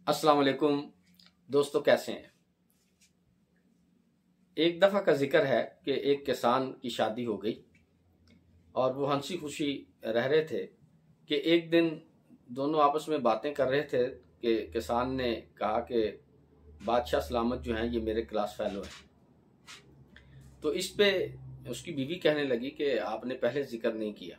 अस्सलाम वालेकुम दोस्तों, कैसे हैं। एक दफ़ा का जिक्र है कि एक किसान की शादी हो गई और वो हंसी खुशी रह रहे थे कि एक दिन दोनों आपस में बातें कर रहे थे कि किसान ने कहा कि बादशाह सलामत जो हैं ये मेरे क्लास फेलो हैं। तो इस पे उसकी बीवी कहने लगी कि आपने पहले जिक्र नहीं किया।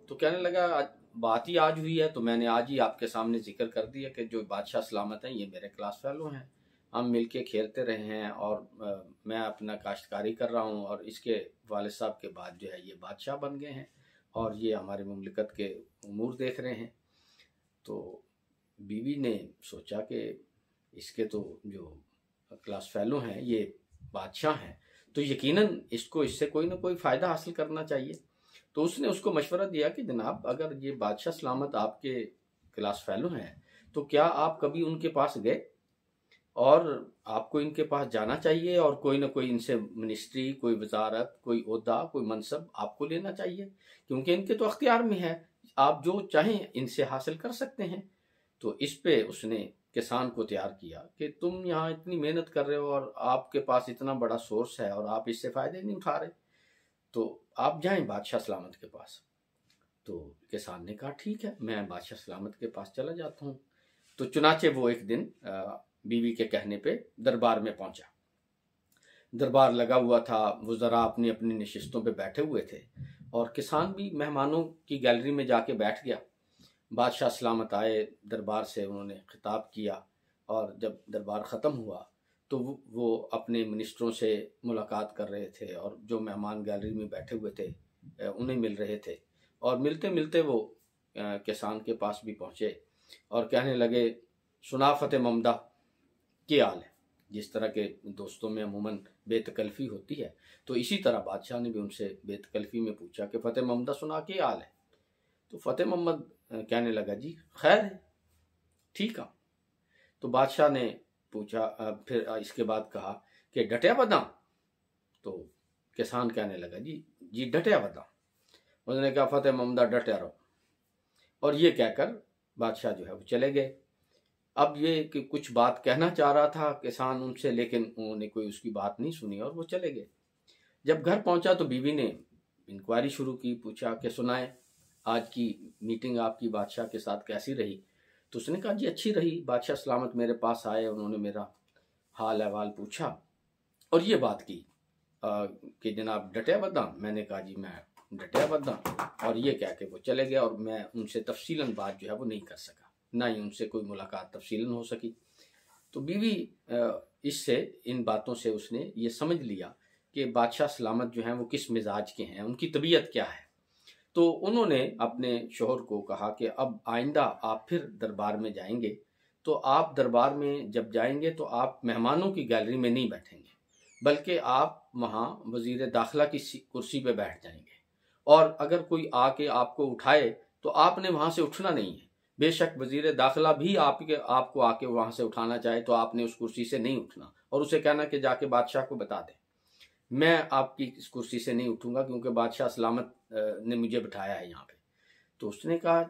तो कहने लगा बात ही आज हुई है तो मैंने आज ही आपके सामने जिक्र कर दिया कि जो बादशाह सलामत हैं ये मेरे क्लास फेलो हैं। हम मिलके खेलते रहे हैं और मैं अपना काश्तकारी कर रहा हूँ और इसके वालिद साहब के बाद जो है ये बादशाह बन गए हैं और ये हमारे मुमलिकत के उमूर देख रहे हैं। तो बीवी ने सोचा कि इसके तो जो क्लास फेलो हैं ये बादशाह हैं तो यकीनन इसको इससे कोई ना कोई फ़ायदा हासिल करना चाहिए। तो उसने उसको मशवरा दिया कि जनाब अगर ये बादशाह सलामत आपके क्लास फेलो हैं तो क्या आप कभी उनके पास गए और आपको इनके पास जाना चाहिए और कोई ना कोई इनसे मिनिस्ट्री, कोई वजारत, कोई ओहदा, कोई मनसब आपको लेना चाहिए क्योंकि इनके तो अख्तियार में है, आप जो चाहें इनसे हासिल कर सकते हैं। तो इस पे उसने किसान को तैयार किया कि तुम यहाँ इतनी मेहनत कर रहे हो और आपके पास इतना बड़ा सोर्स है और आप इससे फ़ायदे नहीं उठा रहे, तो आप जाएं बादशाह सलामत के पास। तो किसान ने कहा ठीक है, मैं बादशाह सलामत के पास चला जाता हूँ। तो चुनाचे वो एक दिन बीवी के कहने पे दरबार में पहुंचा। दरबार लगा हुआ था, वो ज़रा अपनी अपनी नशिस्तों पे बैठे हुए थे और किसान भी मेहमानों की गैलरी में जाके बैठ गया। बादशाह सलामत आए, दरबार से उन्होंने खिताब किया और जब दरबार ख़त्म हुआ तो वो अपने मिनिस्टरों से मुलाकात कर रहे थे और जो मेहमान गैलरी में बैठे हुए थे उन्हें मिल रहे थे। और मिलते मिलते वो किसान के पास भी पहुँचे और कहने लगे, सुना फतेह ममदा, क्या हाल है। जिस तरह के दोस्तों में अमूमन बेतकल्फ़ी होती है तो इसी तरह बादशाह ने भी उनसे बेतकल्फ़ी में पूछा कि फतेह ममदा सुना क्या हाल है। तो फतेह मोहम्मद कहने लगा, जी खैर है, ठीक है। तो बादशाह ने पूछा फिर इसके बाद कहा कि डटिया बदाम। तो किसान कहने लगा, जी जी डटिया बदाम। उसने कहा फतेह मोहम्मदा डटिया रहो। और ये कहकर बादशाह जो है वो चले गए। अब ये कि कुछ बात कहना चाह रहा था किसान उनसे, लेकिन उन्होंने कोई उसकी बात नहीं सुनी और वो चले गए। जब घर पहुंचा तो बीवी ने इंक्वायरी शुरू की, पूछा कि सुनाए आज की मीटिंग आपकी बादशाह के साथ कैसी रही। तो उसने कहा, जी अच्छी रही, बादशाह सलामत मेरे पास आए, उन्होंने मेरा हाल अहवाल पूछा और ये बात की कि जनाब डटिया बदाम। मैंने कहा, जी मैं डटिया बदाम। और ये कह के वो चले गए और मैं उनसे तफसीलन बात जो है वो नहीं कर सका, ना ही उनसे कोई मुलाकात तफसीलन हो सकी। तो बीवी इससे, इन बातों से उसने ये समझ लिया कि बादशाह सलामत जो हैं वो किस मिजाज के हैं, उनकी तबीयत क्या है। तो उन्होंने अपने शोहर को कहा कि अब आइंदा आप फिर दरबार में जाएंगे तो आप दरबार में जब जाएंगे तो आप मेहमानों की गैलरी में नहीं बैठेंगे, बल्कि आप वहाँ वज़ीर दाखिला की कुर्सी पे बैठ जाएंगे और अगर कोई आके आपको उठाए तो आपने वहाँ से उठना नहीं है। बेशक वज़ीर दाखिला भी आपको आके वहाँ से उठाना चाहे तो आपने उस कुर्सी से नहीं उठना और उसे कहना कि जाके बादशाह को बता दे मैं आपकी इस कुर्सी से नहीं उठूंगा क्योंकि बादशाह सलामत ने मुझे बिठाया है यहाँ पे। तो उसने कहा,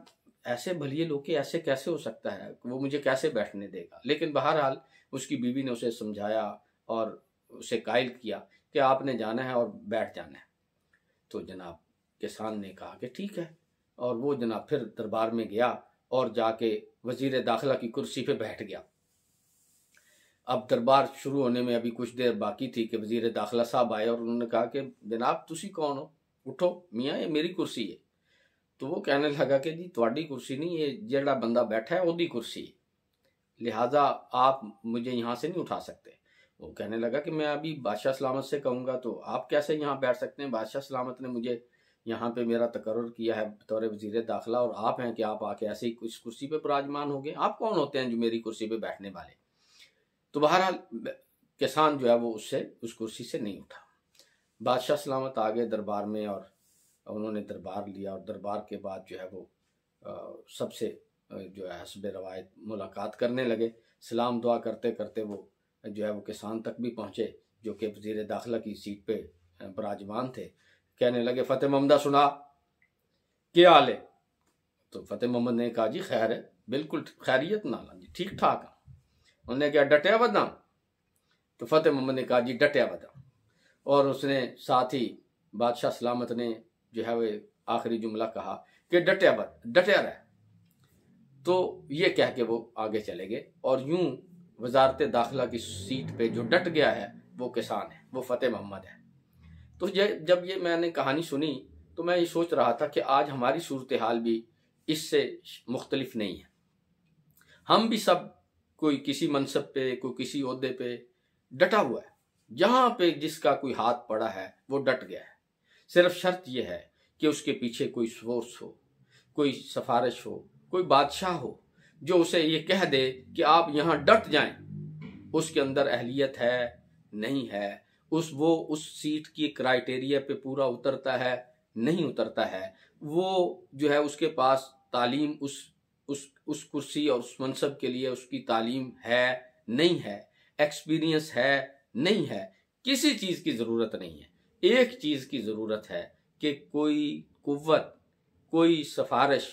ऐसे भलिए लोग के ऐसे कैसे हो सकता है, वो मुझे कैसे बैठने देगा। लेकिन बहरहाल उसकी बीवी ने उसे समझाया और उसे कायल किया कि आपने जाना है और बैठ जाना है। तो जनाब किसान ने कहा कि ठीक है और वो जनाब फिर दरबार में गया और जाके वज़ीर दाखिला की कुर्सी पे बैठ गया। अब दरबार शुरू होने में अभी कुछ देर बाकी थी कि वज़ीर दाखिला साहब आए और उन्होंने कहा कि जनाब तुसी कौन हो, उठो मियाँ ये मेरी कुर्सी है। तो वो कहने लगा कि जी ਤੁਹਾਡੀ कुर्सी नहीं, ये जेड़ा बंदा बैठा है ओदी कुर्सी है, लिहाजा आप मुझे यहाँ से नहीं उठा सकते। वो कहने लगा कि मैं अभी बादशाह सलामत से कहूँगा तो आप कैसे यहाँ बैठ सकते हैं, बादशाह सलामत ने मुझे यहाँ पे मेरा तकर्रुर किया है बतौर वज़ीर दाखिला और आप हैं कि आप आके ऐसे ही इस कुर्सी पे विराजमान हो गए, आप कौन होते हैं जो मेरी कुर्सी पे बैठने वाले। तो बहरहाल किसान जो है वो उससे उस कुर्सी से नहीं उठा। बादशाह सलामत आ गए दरबार में और उन्होंने दरबार लिया और दरबार के बाद जो है वो सबसे जो है हस्बे रवायत मुलाकात करने लगे। सलाम दुआ करते करते वो जो है वो किसान तक भी पहुँचे जो कि वज़ीर दाखिला की सीट पे विराजमान थे। कहने लगे, फतेह मोहम्मदा सुना क्या हाल है। तो फतेह मोहम्मद ने कहा, जी खैर है, बिल्कुल खैरियत नाल जी, ठीक ठाक हाँ। उन्हें क्या डटिया वदा? तो फतेह मोहम्मद ने कहा जी डटिया वदा। और उसने साथ ही बादशाह सलामत ने जो है वो आखिरी जुमला कहा कि डटिया रह। तो ये कह के वो आगे चले गए और यूं वजारत दाखिला की सीट पे जो डट गया है वो किसान है, वो फतेह मोहम्मद है। तो जब ये मैंने कहानी सुनी तो मैं ये सोच रहा था कि आज हमारी सूरत हाल भी इससे मुख्तलिफ नहीं है। हम भी सब कोई किसी मनसब पे, कोई किसी ओहदे पे डटा हुआ है। जहां पे जिसका कोई हाथ पड़ा है वो डट गया है। सिर्फ शर्त यह है कि उसके पीछे कोई सोर्स हो, कोई सिफारिश हो, कोई बादशाह हो जो उसे ये कह दे कि आप यहां डट जाएं। उसके अंदर अहलियत है, नहीं है, उस सीट की क्राइटेरिया पे पूरा उतरता है, नहीं उतरता है, वो जो है उसके पास तालीम उस कुर्सी और उस मनसब के लिए उसकी तालीम है, नहीं है, एक्सपीरियंस है, नहीं है, किसी चीज की जरूरत नहीं है। एक चीज की जरूरत है कि कोई कुव्वत, कोई सिफारिश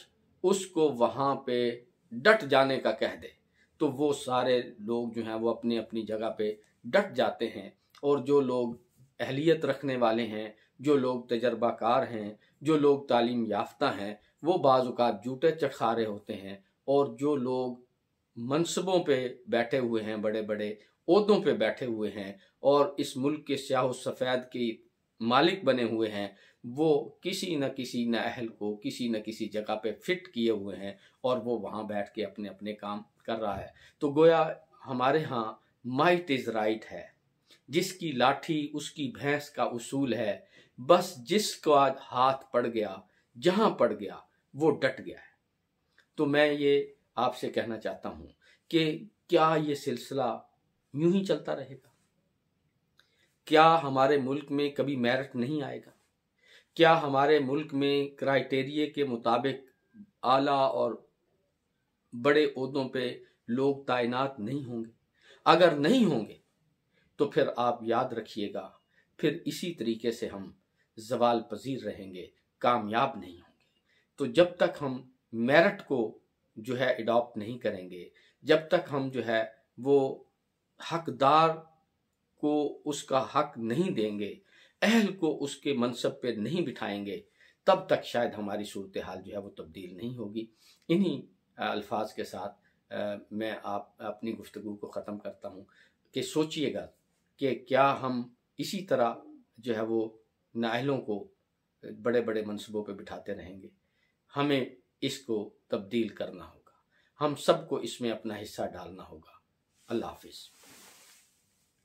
उसको वहां पे डट जाने का कह दे, तो वो सारे लोग जो हैं वो अपनी अपनी जगह पे डट जाते हैं। और जो लोग अहलियत रखने वाले हैं, जो लोग तजर्बाकार हैं, जो लोग तालीम याफ्ता हैं, वो बाज़ औक़ात जूते चटखा रहे होते हैं। और जो लोग मनसबों पे बैठे हुए हैं, बड़े बड़े ओहदों पे बैठे हुए हैं और इस मुल्क के स्याह सफ़ेद के मालिक बने हुए हैं, वो किसी न किसी नाअहल को किसी न किसी जगह पे फिट किए हुए हैं और वो वहाँ बैठ के अपने अपने काम कर रहा है। तो गोया हमारे यहाँ माइट इज़ राइट है, जिसकी लाठी उसकी भैंस का उसूल है। बस जिसका हाथ पड़ गया, जहां पड़ गया, वो डट गया है। तो मैं ये आपसे कहना चाहता हूं कि क्या ये सिलसिला यूं ही चलता रहेगा? क्या हमारे मुल्क में कभी मेरिट नहीं आएगा? क्या हमारे मुल्क में क्राइटेरिया के मुताबिक आला और बड़े ओहदों पे लोग तैनात नहीं होंगे? अगर नहीं होंगे तो फिर आप याद रखिएगा, फिर इसी तरीके से हम ज़वाल पजीर रहेंगे, कामयाब नहीं होंगे। तो जब तक हम मेरिट को जो है अडॉप्ट नहीं करेंगे, जब तक हम जो है वो हकदार को उसका हक नहीं देंगे, अहल को उसके मनसब पे नहीं बिठाएंगे, तब तक शायद हमारी सूरत हाल जो है वो तब्दील नहीं होगी। इन्हीं अल्फाज के साथ मैं अपनी गुफ्तगू को ख़त्म करता हूँ कि सोचिएगा कि क्या हम इसी तरह जो है वो नाअहलों को बड़े बड़े मनसबों पे बिठाते रहेंगे? हमें इसको तब्दील करना होगा, हम सबको इसमें अपना हिस्सा डालना होगा। अल्लाह हाफिज़।